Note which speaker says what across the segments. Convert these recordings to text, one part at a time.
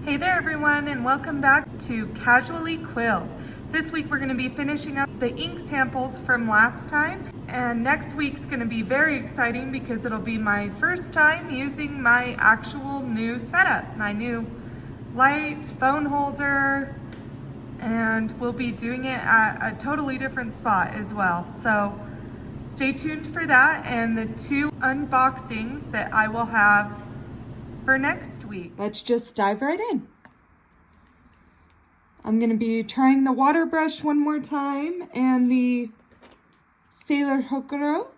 Speaker 1: Hey there everyone, and welcome back to Casually Quilled. This week we're going to be finishing up the ink samples from last time, and next week's going to be very exciting because it'll be my first time using my actual new setup, my new light, phone holder, and we'll be doing it at a totally different spot as well. So stay tuned for that and the two unboxings that I will have for next week. Let's just dive right in. I'm going to be trying the water brush one more time and the Sailor Dipton.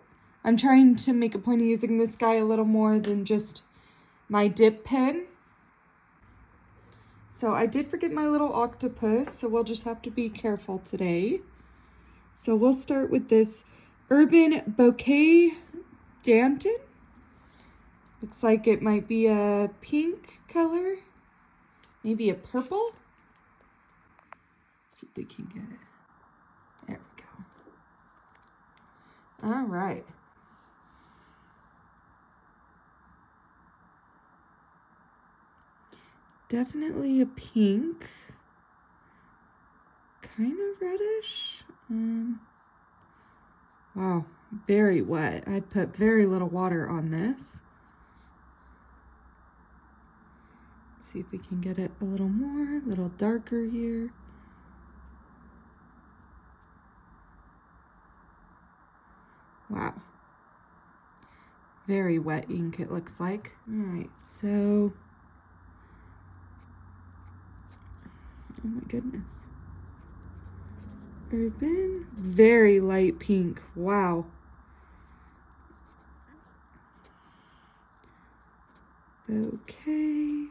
Speaker 1: I'm trying to make a point of using this guy a little more than just my dip pen. So I did forget my little octopus, so we'll just have to be careful today. So we'll start with this Herbin Bouquet Danton. Looks like it might be a pink color, maybe a purple. Let's see if we can get it. There we go. All right. Definitely a pink, kind of reddish. Wow, very wet. I put very little water on this. See if we can get it a little more, a little darker here. Wow. Very wet ink it looks like. All right, so, oh my goodness. Herbin, very light pink, wow. Okay.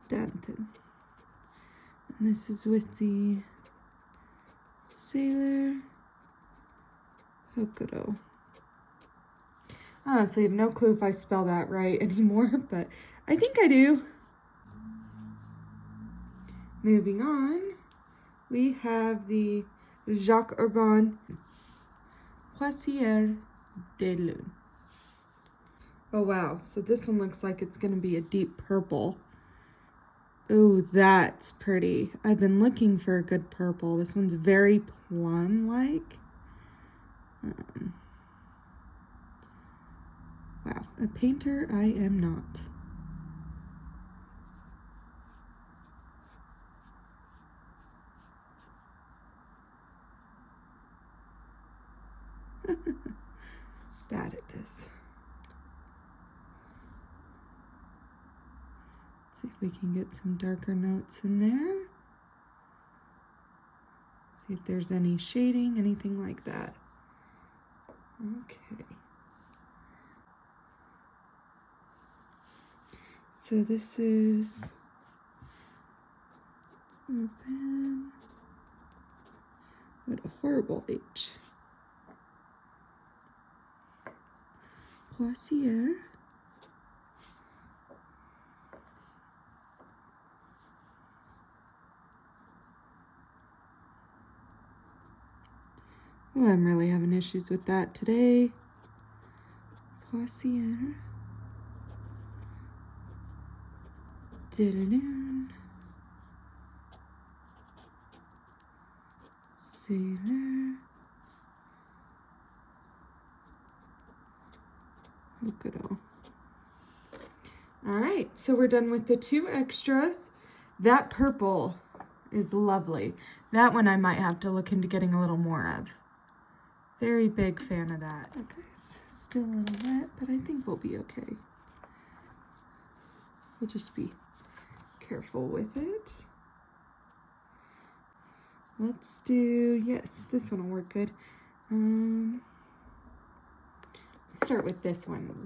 Speaker 1: Danton. And this is with the Sailor Dipton. Honestly, I have no clue if I spell that right anymore, but I think I do. Moving on, we have the Herbin Sailor Dipton. Oh wow, so this one looks like it's going to be a deep purple. Oh, that's pretty. I've been looking for a good purple. This one's very plum-like. Wow, a painter I am not. Bad at this. See if we can get some darker notes in there. See if there's any shading, anything like that. Okay. So this is Herbin. What a horrible H. Sailor. Oh, I'm really having issues with that today. Sailor Dipton. Sailor Dipton. All right, so we're done with the two extras. That purple is lovely. That one I might have to look into getting a little more of. Very big fan of that. Okay, still a little wet, but I think we'll be okay. We'll just be careful with it. Let's do, yes, this one will work good. Let's start with this one.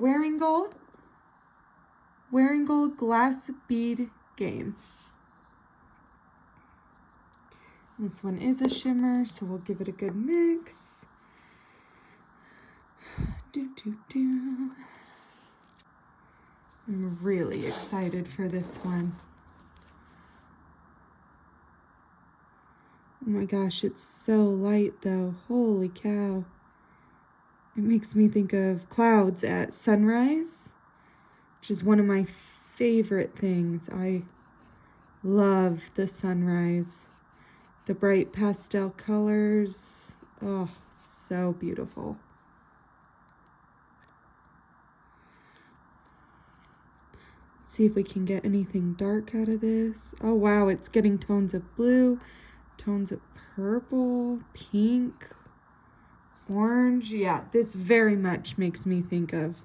Speaker 1: Wearingeul Glass Bead Game. This one is a shimmer, so we'll give it a good mix. I'm really excited for this one. Oh my gosh, it's so light though. Holy cow. It makes me think of clouds at sunrise, which is one of my favorite things. I love the sunrise. The bright pastel colors. Oh, so beautiful. Let's see if we can get anything dark out of this. Oh wow, it's getting tones of blue, tones of purple, pink, orange. Yeah, this very much makes me think of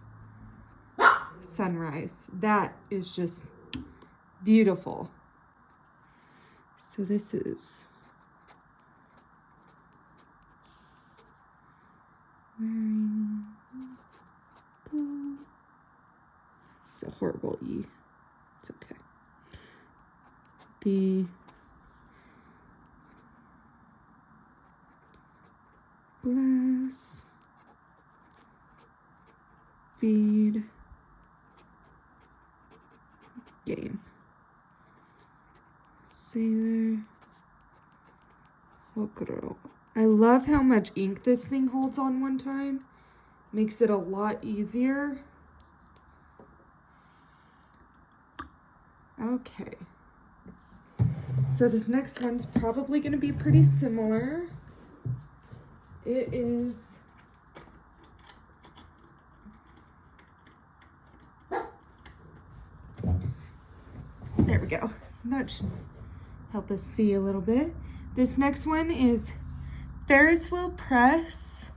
Speaker 1: sunrise. That is just beautiful. So this is Wearingeul. It's a horrible E. It's okay. The glass bead game. Sailor Dipton. I love how much ink this thing holds on one time. Makes it a lot easier. Okay. So this next one's probably going to be pretty similar. It is there we go. That should help us see a little bit. This next one is Ferris Wheel Press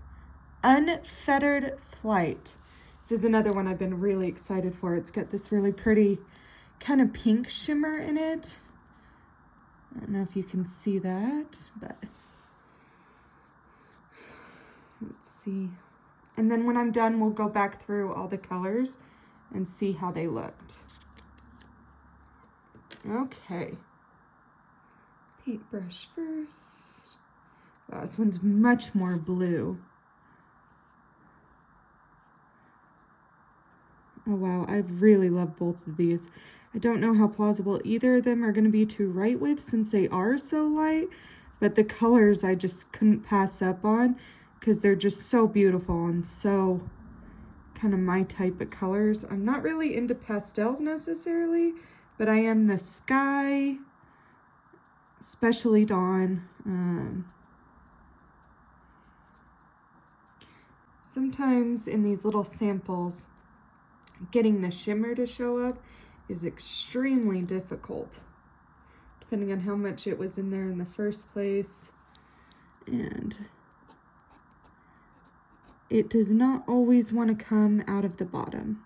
Speaker 1: Unfettered Flight. This is another one I've been really excited for. It's got this really pretty kind of pink shimmer in it. I don't know if you can see that, but let's see. And then when I'm done, we'll go back through all the colors and see how they looked. Okay. Paintbrush first. Wow, this one's much more blue. Oh wow, I really love both of these. I don't know how plausible either of them are going to be to write with since they are so light, but the colors I just couldn't pass up on because they're just so beautiful and so kind of my type of colors. I'm not really into pastels necessarily, but I am the sky, especially dawn. Sometimes in these little samples, getting the shimmer to show up is extremely difficult, depending on how much it was in there in the first place. And it does not always want to come out of the bottom.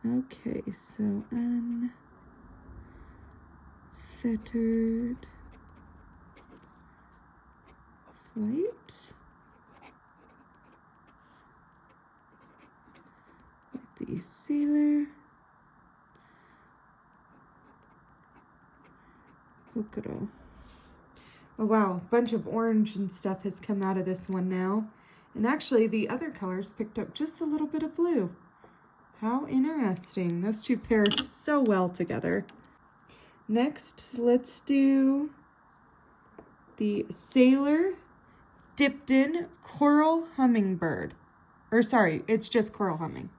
Speaker 1: Okay, so unfettered flight. The Sailor Dipton. Oh wow, a bunch of orange and stuff has come out of this one now. And actually the other colors picked up just a little bit of blue. How interesting. Those two pair so well together. Next, let's do the Sailor Dipton Coral Hummingbird. Or sorry, it's just coral humming.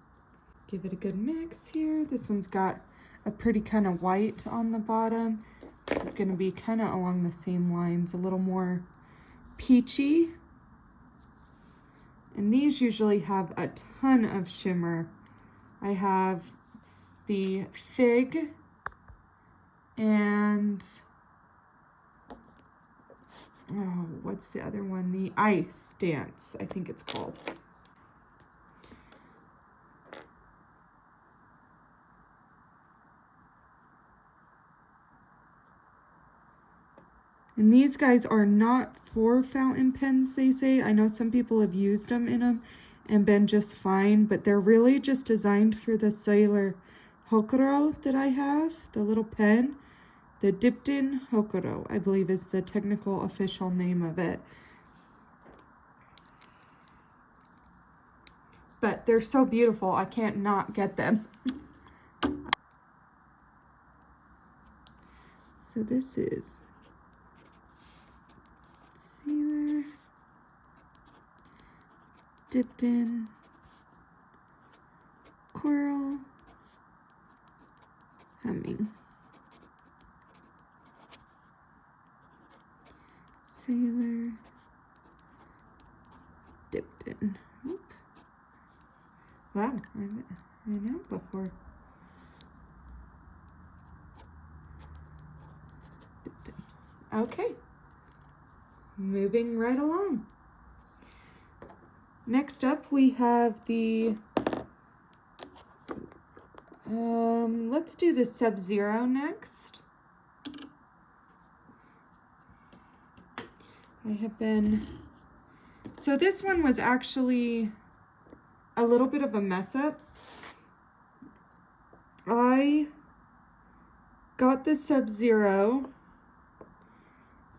Speaker 1: Give it a good mix here. This one's got a pretty kind of white on the bottom. This is going to be kind of along the same lines, a little more peachy. And these usually have a ton of shimmer. I have the fig and, oh, what's the other one? The ice dance, I think it's called. And these guys are not for fountain pens, they say. I know some people have used them in them and been just fine, but they're really just designed for the Sailor Dipton that I have, the little pen. The Dipton Dipton, I believe, is the technical official name of it. But they're so beautiful, I can't not get them. So this is Sailor Dipton, Coral, Humming, Sailor Dipton. Oop. Wow, I know before. Dipton. Okay, moving right along. Next up, we have the, let's do the Sub-Zero next. So this one was actually a little bit of a mess up. I got the Sub-Zero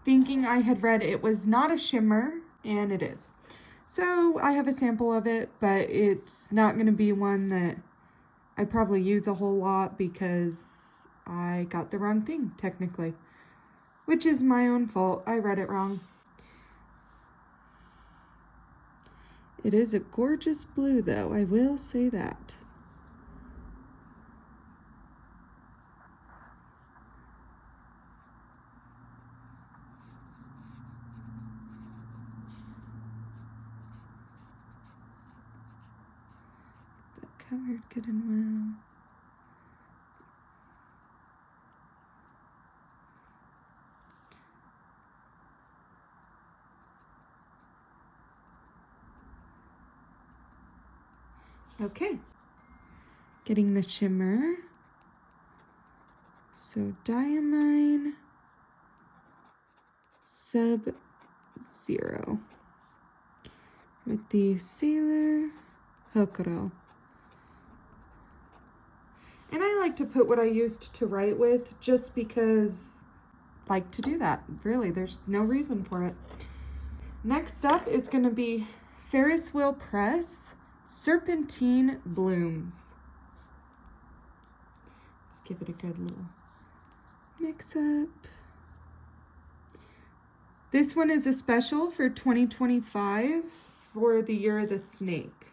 Speaker 1: thinking I had read it was not a shimmer, and it is. So I have a sample of it, but it's not going to be one that I probably use a whole lot because I got the wrong thing, technically, which is my own fault. I read it wrong. It is a gorgeous blue, though, I will say that. Covered good and well. Okay, getting the shimmer. So Diamine, Sub-Zero with the Sailor Hokuro. And I like to put what I used to write with just because I like to do that. Really, there's no reason for it. Next up is going to be Ferris Wheel Press Serpentine Blooms. Let's give it a good little mix up. This one is a special for 2025 for the Year of the Snake.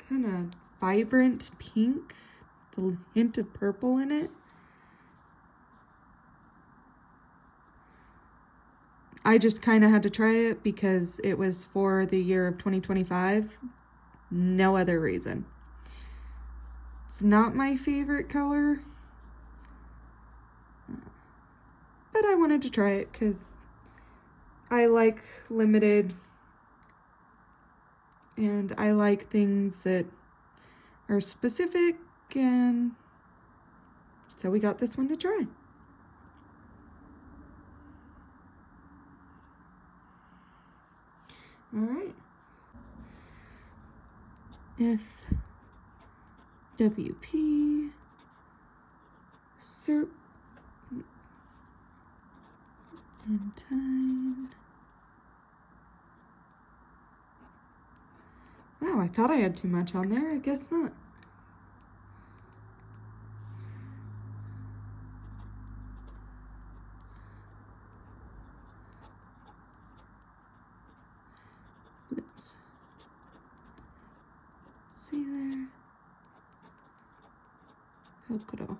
Speaker 1: Kind of vibrant pink. A hint of purple in it. I just kind of had to try it because it was for the year of 2025. No other reason. It's not my favorite color, but I wanted to try it because I like limited and I like things that are specific. And so we got this one to try. All right. FWP Serp and Time. Wow, I thought I had too much on there. I guess not. Oops. Sailor Hokuro.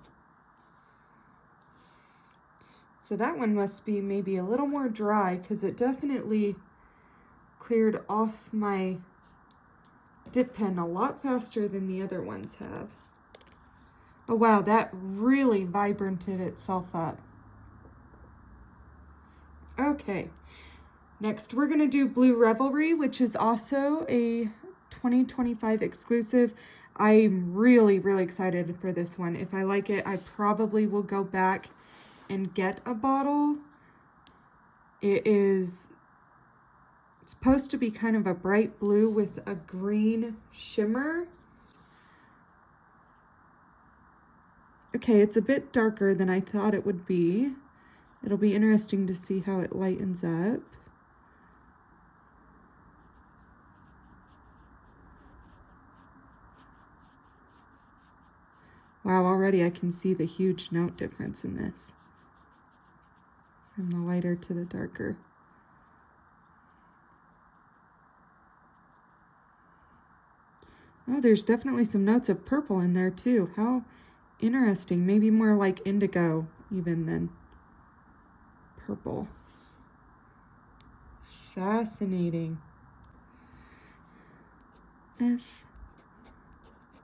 Speaker 1: So that one must be maybe a little more dry because it definitely cleared off my dip pen a lot faster than the other ones have. Oh wow, that really vibranted itself up. Okay, next we're gonna do Blue Revelry, which is also a 2025 exclusive. I'm really excited for this one. If I like it, I probably will go back and get a bottle. It is supposed to be kind of a bright blue with a green shimmer. Okay, it's a bit darker than I thought it would be. It'll be interesting to see how it lightens up. Wow, already I can see the huge note difference in this. From the lighter to the darker. Oh, there's definitely some notes of purple in there too. How interesting. Maybe more like indigo even than purple. Fascinating.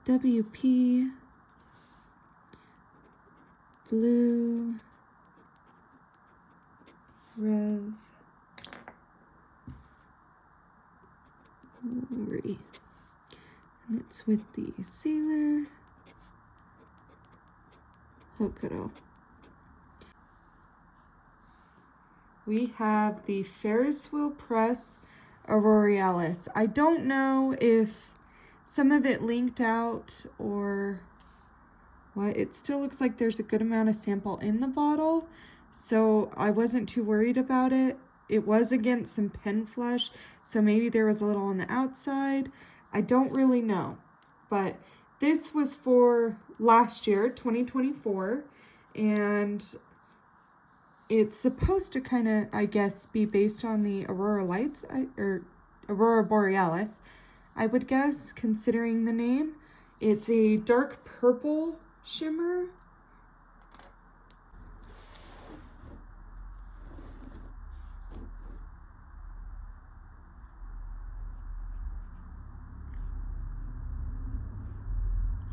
Speaker 1: FWP, blue, Rev, Worry. And it's with the Sailor Hokkaido. We have the Ferris Wheel Press Aurealis. I don't know if some of it linked out or what. It still looks like there's a good amount of sample in the bottle, so I wasn't too worried about it. It was against some pen flesh, so maybe there was a little on the outside. I don't really know, but this was for last year, 2024, and it's supposed to kind of, I guess, be based on the Aurora Lights, or Aurora Borealis, I would guess, considering the name. It's a dark purple shimmer.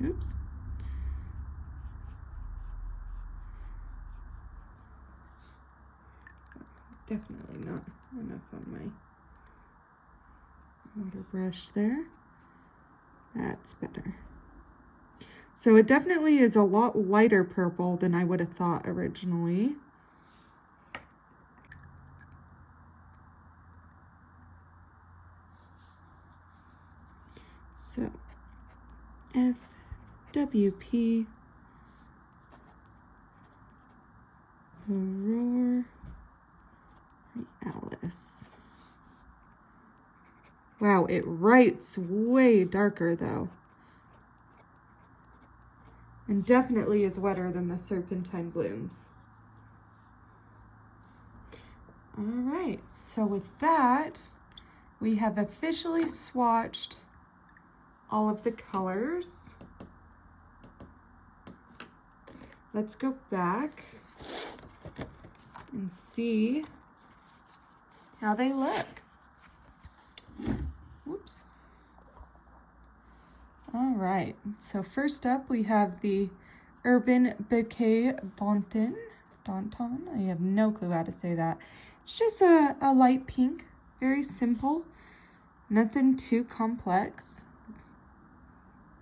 Speaker 1: Oops. Definitely not enough on my water brush there. That's better. So it definitely is a lot lighter purple than I would have thought originally. So FWP Aurora Alice. Wow, it writes way darker though. And definitely is wetter than the Serpentine Blooms. All right, so with that, we have officially swatched all of the colors. Let's go back and see how they look. Whoops. All right, so first up we have the Herbin Bouquet Danton. I have no clue how to say that. It's just a light pink, very simple, nothing too complex.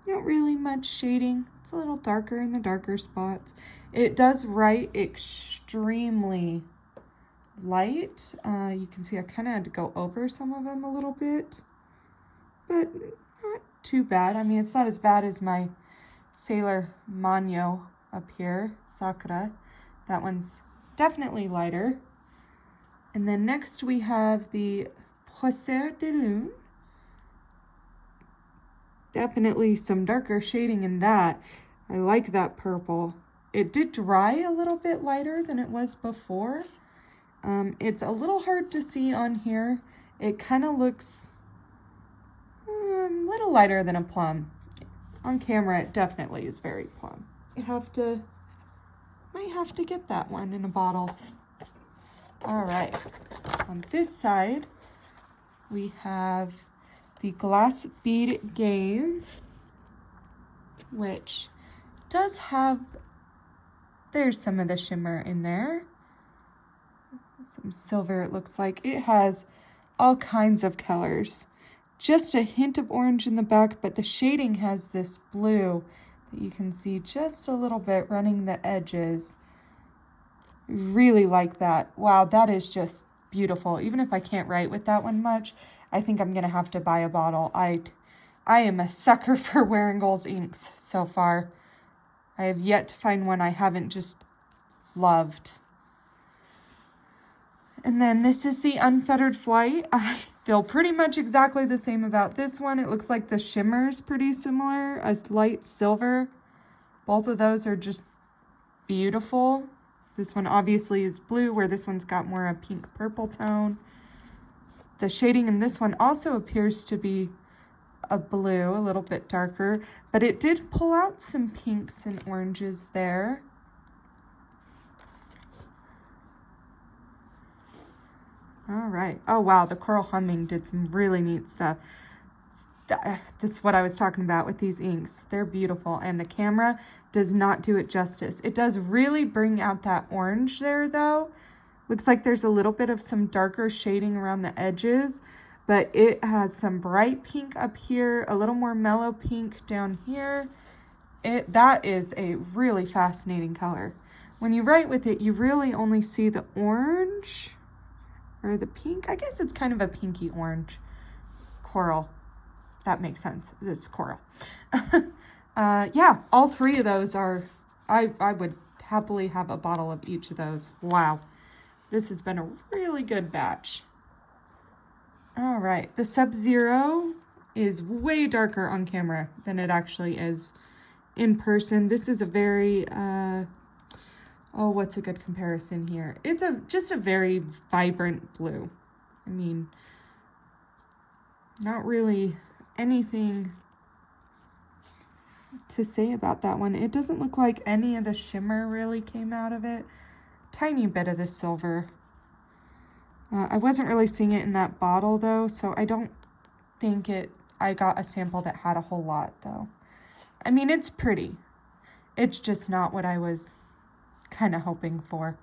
Speaker 1: Not really much shading. It's a little darker in the darker spots. It does write extremely light. You can see I kind of had to go over some of them a little bit, but not too bad. I mean, it's not as bad as my Sailor Manyo up here, Sakura. That one's definitely lighter. And then next we have the Poisseur de Lune. Definitely some darker shading in that. I like that purple. It did dry a little bit lighter than it was before. It's a little hard to see on here. It kind of looks a little lighter than a plum. On camera, it definitely is very plum. Might have to get that one in a bottle. All right, on this side, we have the Glass Bead Game, which does have, there's some of the shimmer in there. Some silver, it looks like. It has all kinds of colors. Just a hint of orange in the back, but the shading has this blue that you can see just a little bit running the edges. Really like that. Wow, that is just beautiful. Even if I can't write with that one much, I think I'm gonna have to buy a bottle. I am a sucker for Wearingeul's inks so far. I have yet to find one I haven't just loved. And then this is the Unfettered Flight. I feel pretty much exactly the same about this one. It looks like the shimmer's pretty similar, as light silver. Both of those are just beautiful. This one obviously is blue, where this one's got more a pink purple tone. The shading in this one also appears to be a blue, a little bit darker, but it did pull out some pinks and oranges there. All right. Oh, wow. The coral humming did some really neat stuff. This is what I was talking about with these inks. They're beautiful, and the camera does not do it justice. It does really bring out that orange there, though. Looks like there's a little bit of some darker shading around the edges, but it has some bright pink up here, a little more mellow pink down here. That is a really fascinating color. When you write with it, you really only see the orange or the pink. I guess it's kind of a pinky orange coral. That makes sense. It's coral. Yeah, all three of those are, I would happily have a bottle of each of those. Wow. This has been a really good batch. All right, the Sub-Zero is way darker on camera than it actually is in person. This is a very, what's a good comparison here? It's just a very vibrant blue. I mean, not really anything to say about that one. It doesn't look like any of the shimmer really came out of it. Tiny bit of the silver. I wasn't really seeing it in that bottle though, so I don't think I got a sample that had a whole lot though. I mean, it's pretty. It's just not what I was kind of hoping for.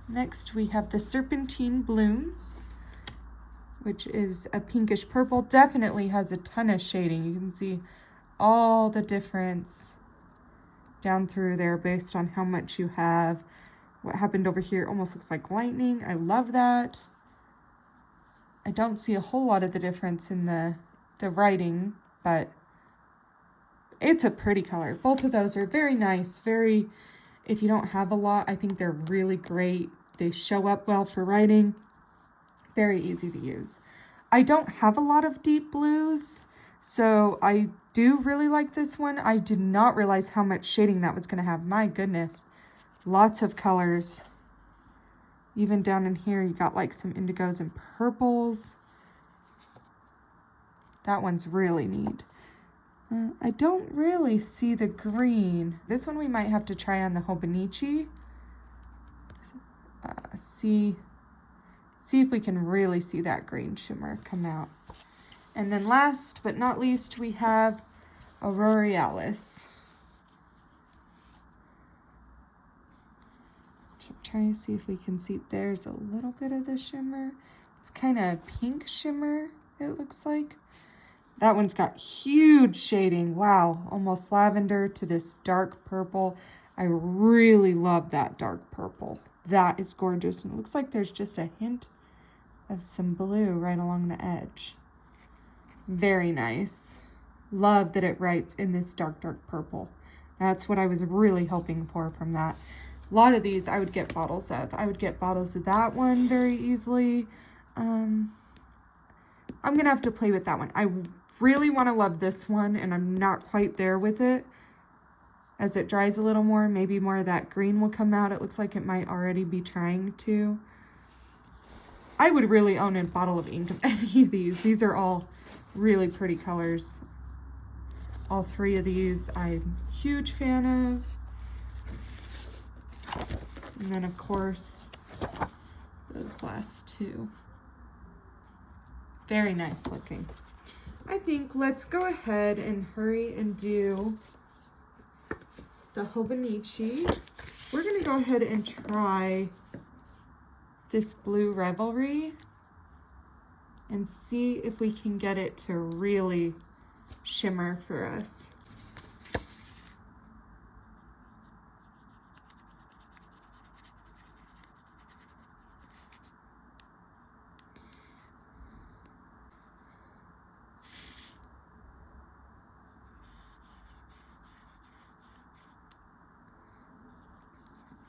Speaker 1: Next we have the Serpentine Blooms, which is a pinkish purple. Definitely has a ton of shading. You can see all the difference down through there based on how much you have. What happened over here almost looks like lightning. I love that. I don't see a whole lot of the difference in the writing, but it's a pretty color. Both of those are very nice. Very, if you don't have a lot, I think they're really great. They show up well for writing. Very easy to use. I don't have a lot of deep blues, so I do really like this one. I did not realize how much shading that was going to have. My goodness. Lots of colors. Even down in here, you got like some indigos and purples. That one's really neat. I don't really see the green. This one we might have to try on the Hobonichi. See if we can really see that green shimmer come out. And then last but not least, we have Auroralis. Trying to see if we can see. There's a little bit of the shimmer. It's kind of pink shimmer, it looks like. That one's got huge shading. Wow, almost lavender to this dark purple. I really love that dark purple. That is gorgeous. And it looks like there's just a hint of some blue right along the edge. Very nice. Love that it writes in this dark purple. That's what I was really hoping for from that. A lot of these I would get bottles of. I would get bottles of that one very easily. I'm going to have to play with that one. I really want to love this one, and I'm not quite there with it. As it dries a little more, maybe more of that green will come out. It looks like it might already be trying to. I would really own a bottle of ink of any of these. These are all really pretty colors. All three of these I'm a huge fan of. And then, of course, those last two. Very nice looking. I think let's go ahead and hurry and do the Hobonichi. We're going to go ahead and try this Blue Revelry and see if we can get it to really shimmer for us.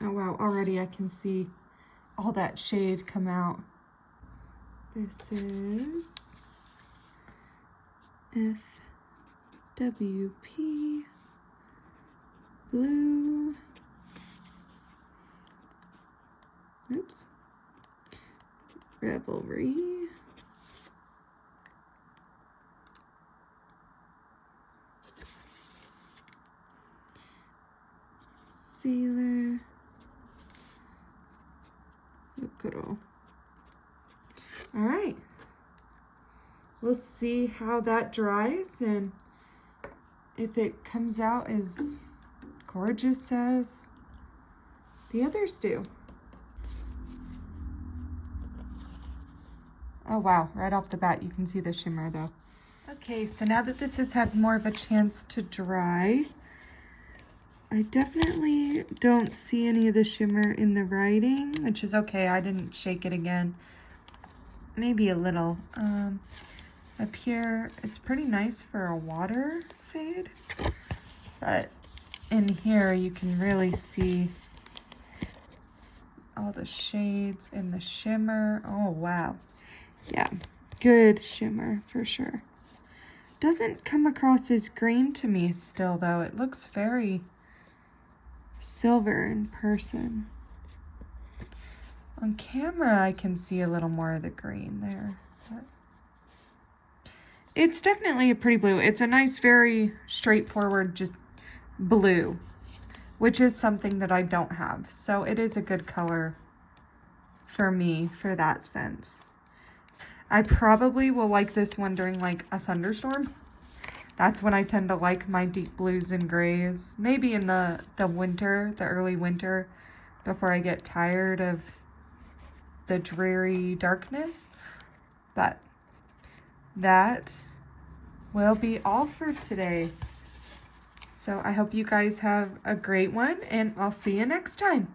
Speaker 1: Oh wow, already I can see all that shade come out. This is FWP Blue. Oops. Revelry. Sailor. Look at all. All right. We'll see how that dries and if it comes out as gorgeous as the others do. Oh wow, right off the bat you can see the shimmer though. Okay, so now that this has had more of a chance to dry, I definitely don't see any of the shimmer in the writing, which is okay. I didn't shake it again. Maybe a little. Up here, it's pretty nice for a water fade, but in here you can really see all the shades and the shimmer. Oh, wow. Yeah, good shimmer for sure. Doesn't come across as green to me still, though. It looks very silver in person. On camera, I can see a little more of the green there. But it's definitely a pretty blue. It's a nice, very straightforward, just blue, which is something that I don't have. So it is a good color for me for that sense. I probably will like this one during like a thunderstorm. That's when I tend to like my deep blues and grays. Maybe in the winter, the early winter, before I get tired of the dreary darkness. But that will be all for today. So I hope you guys have a great one, and I'll see you next time.